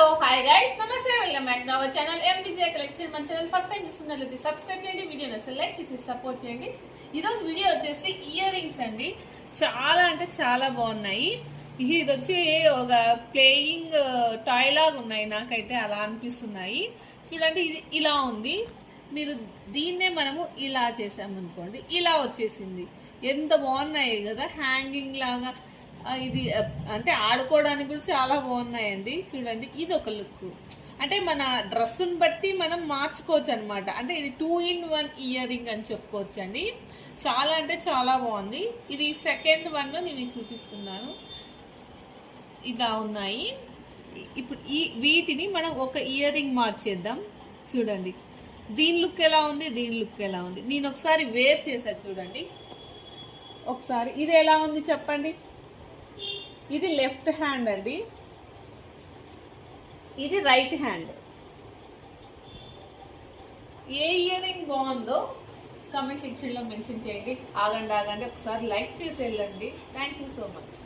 Hi guys, నమస్తే. Welcome back to our channel MBJ collection. మన channel first time చూస్తున్నట్లయితే subscribe చేయండి, వీడియోని అసలు లైక్ చేసి సపోర్ట్ చేయండి. ఈరోజు వీడియో వచ్చేసి ఇయర్ రింగ్స్ అండి. చాలా అంటే చాలా బాగున్నాయి. ఇది వచ్చి ఒక ప్లేయింగ్ టాయ్ లాగా ఉన్నాయి, నాకైతే అలా అనిపిస్తున్నాయి. చూడండి, ఇది ఇలా ఉంది. మీరు దీన్నే మనము ఇలా చేసామనుకోండి, ఇలా వచ్చేసింది. ఎంత బాగున్నాయి కదా, హ్యాంగింగ్ లాగా. ఇది అంటే ఆడుకోవడానికి కూడా చాలా బాగున్నాయండి. చూడండి, ఇది ఒక లుక్. అంటే మన డ్రెస్సుని బట్టి మనం మార్చుకోవచ్చు అనమాట. అంటే ఇది 2-in-1 ఇయర్ రింగ్ అని చెప్పుకోవచ్చు అండి. చాలా అంటే చాలా బాగుంది. ఇది సెకండ్ వన్ నేను చూపిస్తున్నాను. ఇలా ఉన్నాయి. ఇప్పుడు వీటిని మనం ఒక ఇయర్ రింగ్ మార్చేద్దాం. చూడండి, దీని లుక్ ఎలా ఉంది, దీని లుక్ ఎలా ఉంది. నేను ఒకసారి వేర్ చేసా, చూడండి ఒకసారి. ఇది ఎలా ఉంది చెప్పండి. ఇది లెఫ్ట్ హ్యాండ్ అండి, ఇది రైట్ హ్యాండ్. ఏ ఇయర్ రింగ్ బాగుందో కామెంట్ సెక్షన్లో మెన్షన్ చేయండి. ఆగండి ఒకసారి లైక్ చేసి వెళ్ళండి. Thank you so much.